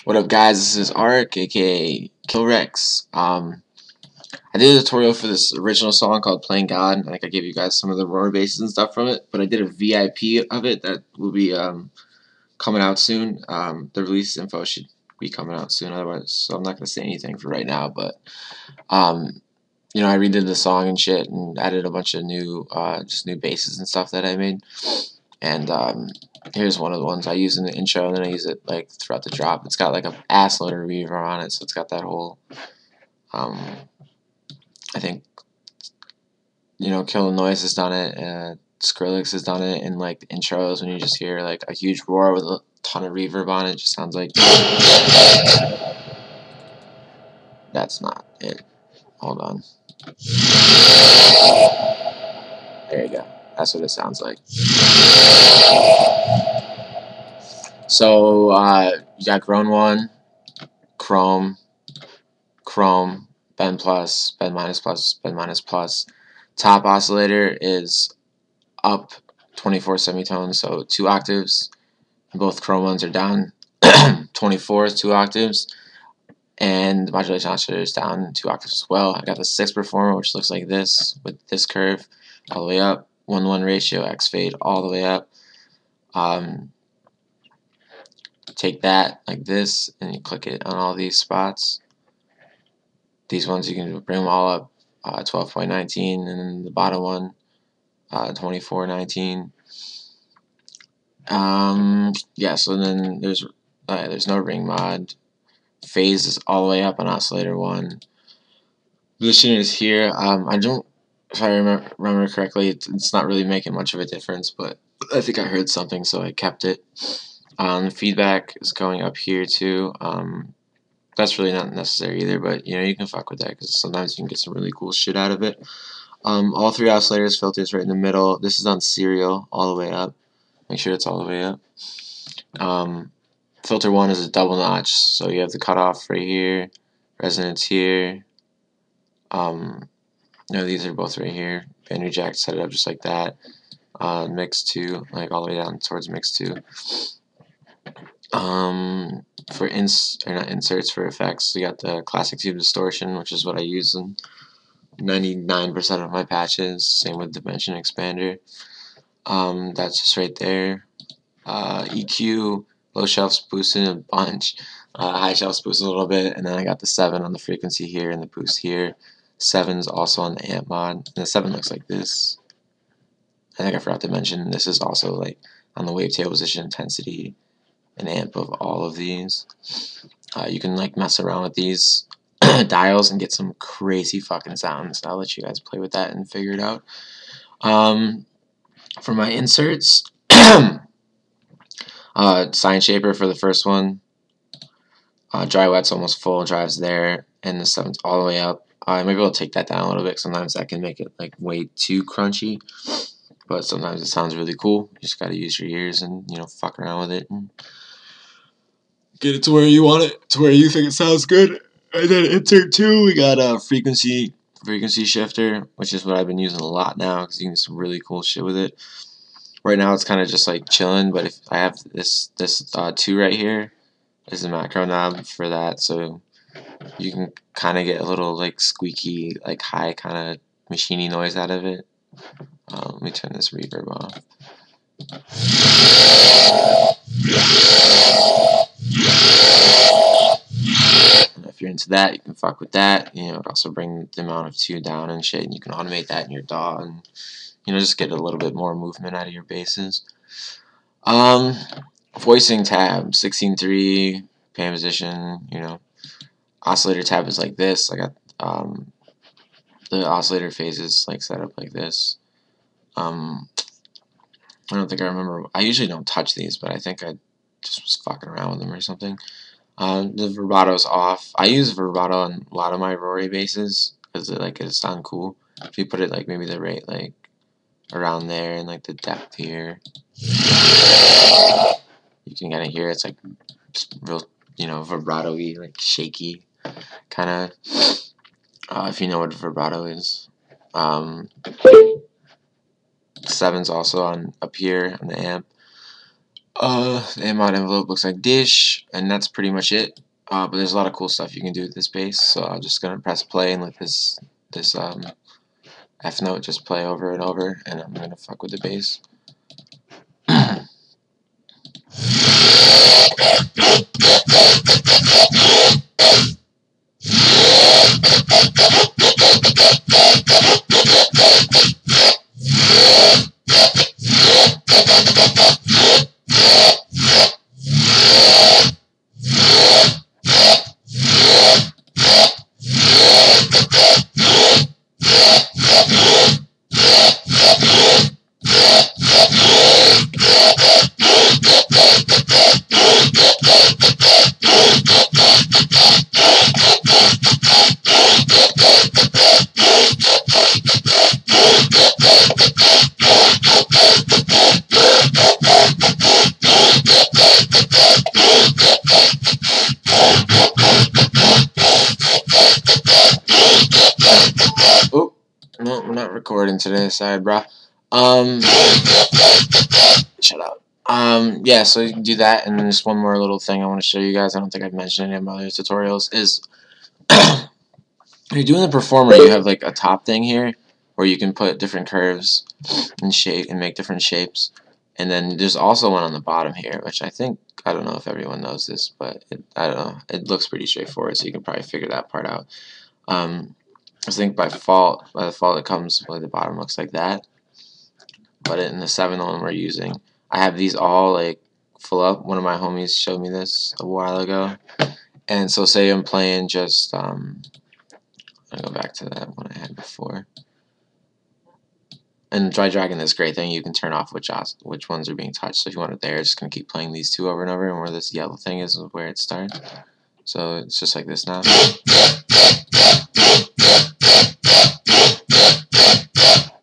What up, guys? This is Ark, aka Killrex. I did a tutorial for this original song called Playing God. Like, I gave you guys some of the roar basses and stuff from it, but I did a VIP of it that will be coming out soon. The release info should be coming out soon, otherwise, so I'm not gonna say anything for right now. But I redid the song and shit, and added a bunch of new, just new basses and stuff that I made. And here's one of the ones I use in the intro, and then I use it like throughout the drop. It's got like a ass load of reverb on it, so it's got that whole I think Kill the Noise has done it, Skrillex has done it in like the intros when you just hear like a huge roar with a ton of reverb on it. It just sounds like that's not it. Hold on. There you go. That's what it sounds like. So you got Grown One, Chrome, Bend Plus, Bend Minus Plus, Bend Minus Plus. Top oscillator is up 24 semitones, so 2 octaves. Both Chrome ones are down 24, 2 octaves. And the modulation oscillator is down 2 octaves as well. I got the 6 performer, which looks like this, with this curve all the way up. 1:1 ratio, X fade all the way up. Take that like this, and you click it on all these spots. These ones you can bring them all up, 12.19, and then the bottom one, 24.19. Yeah. So then there's no ring mod. Phase is all the way up on oscillator 1. Position is here. I don't, if I remember correctly, it's not really making much of a difference, but I think I heard something, so I kept it. Feedback is going up here too. That's really not necessary either, but you can fuck with that because sometimes you can get some really cool shit out of it. All 3 oscillators, filters right in the middle. This is on serial all the way up. Make sure it's all the way up. Filter 1 is a double notch, so you have the cutoff right here, resonance here. These are both right here. Band reject, set it up just like that. Mix 2, like all the way down towards mix 2. For inserts for effects, you got the classic tube distortion, which is what I use in 99% of my patches. Same with dimension expander. That's just right there. EQ, low shelf boosting a bunch, high shelf boosting a little bit, and then I got the 7 on the frequency here and the boost here. 7's also on the amp mod, and the 7 looks like this. I think I forgot to mention this is also like on the wavetable position, intensity, and amp of all of these. You can like mess around with these dials and get some crazy fucking sounds. I'll let you guys play with that and figure it out. For my inserts, Sign Shaper for the first one. Dry Wet's almost full, drives there, and the 7's all the way up. Maybe I'll take that down a little bit. Sometimes that can make it like way too crunchy, but sometimes it sounds really cool. You just gotta use your ears and fuck around with it and get it to where you want it, to where you think it sounds good. And then insert 2, we got a frequency shifter, which is what I've been using a lot now because you can do some really cool shit with it. Right now it's kind of just like chilling, but if I have this 2 right here is the macro knob for that, so you can kind of get a little like squeaky, like high kind of machiney noise out of it. Let me turn this reverb off. And if you're into that, you can fuck with that. Also bring the amount of 2 down and shit, and you can automate that in your DAW and just get a little bit more movement out of your basses. Voicing tab, 16.3, pan position, Oscillator tab is like this. I got the oscillator phases like set up like this. I don't think I remember. I usually don't touch these, but I think I just was fucking around with them or something. The vibrato's off. I use vibrato on a lot of my Rory basses because it sound cool. If you put it like maybe the rate like around there and like the depth here, you can kind of hear it's like real, vibrato-y, like shaky kind of. If you know what vibrato is. 7's also on up here on the amp. The mod envelope looks like dish, and that's pretty much it. But there's a lot of cool stuff you can do with this bass, so I'm just gonna press play and let this F note just play over and over, and I'm gonna fuck with the bass. Oh, no, we're not recording today, sorry, brah. Shut up. Yeah, so you can do that, and then just one more little thing I want to show you guys. I don't think I've mentioned any of my other tutorials. Is when you're doing the performer, you have like a top thing here where you can put different curves and shape and make different shapes. And then there's also one on the bottom here, which I don't know if everyone knows this, but I don't know, it looks pretty straightforward, so you can probably figure that part out. I think by default it comes where the bottom looks like that. But in the 7th one we're using, I have these all like full up. One of my homies showed me this a while ago. And so say I'm playing just I'll go back to that one I had before. And try dragging this gray thing, you can turn off which ones are being touched. So if you want it there, it's just gonna keep playing these two over and over, and where this yellow thing is where it starts. So it's just like this now.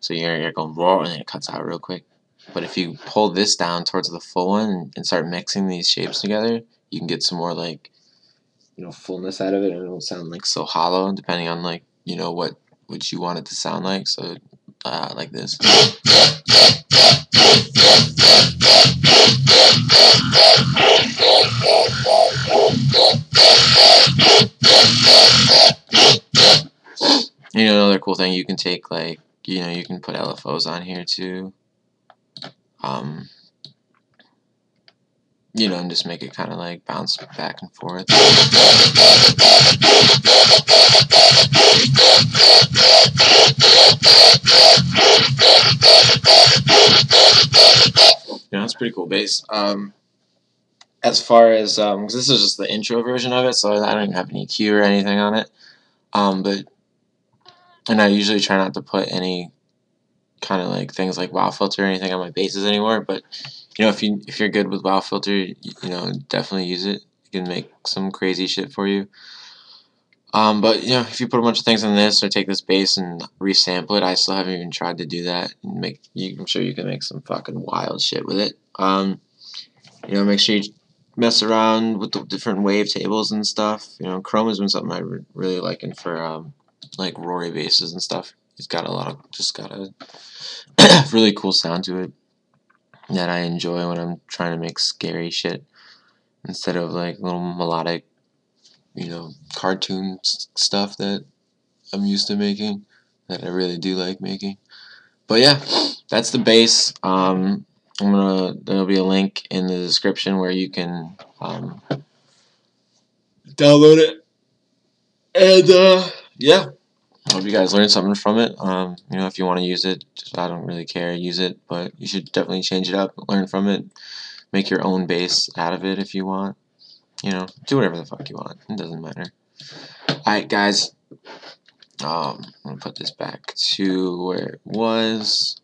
So you're going raw, and then it cuts out real quick. But if you pull this down towards the full one and start mixing these shapes together, you can get some more like, you know, fullness out of it, and it won't sound like so hollow, depending on like, you know, what you want it to sound like. So like this. You know, another cool thing, you can take like, you know, you can put LFOs on here too. You know, and just make it kind of like bounce back and forth. You know, it's pretty cool bass. As far as because this is just the intro version of it, so I don't even have an EQ or anything on it. And I usually try not to put any kind of like things like WoW filter or anything on my basses anymore. But you know, if you're good with WoW filter, you know, definitely use it. It can make some crazy shit for you. But you know, if you put a bunch of things in this or take this bass and resample it, I still haven't even tried to do that. And I'm sure you can make some fucking wild shit with it. You know, make sure you mess around with the different wave tables and stuff. You know, Chrome has been something I really liking for like Rory basses and stuff. He's got a really cool sound to it that I enjoy when I'm trying to make scary shit instead of like little melodic, you know, cartoon stuff that I'm used to making, that I really do like making. But yeah, that's the bass. There'll be a link in the description where you can download it. And yeah, hope you guys learned something from it. You know, if you want to use it, I don't really care, use it, but you should definitely change it up, learn from it, make your own bass out of it if you want. You know, do whatever the fuck you want. It doesn't matter. Alright, guys. I'm gonna put this back to where it was.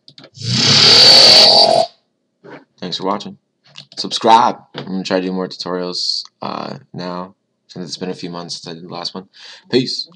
Thanks for watching. Subscribe. I'm gonna try to do more tutorials now, since it's been a few months since I did the last one. Peace.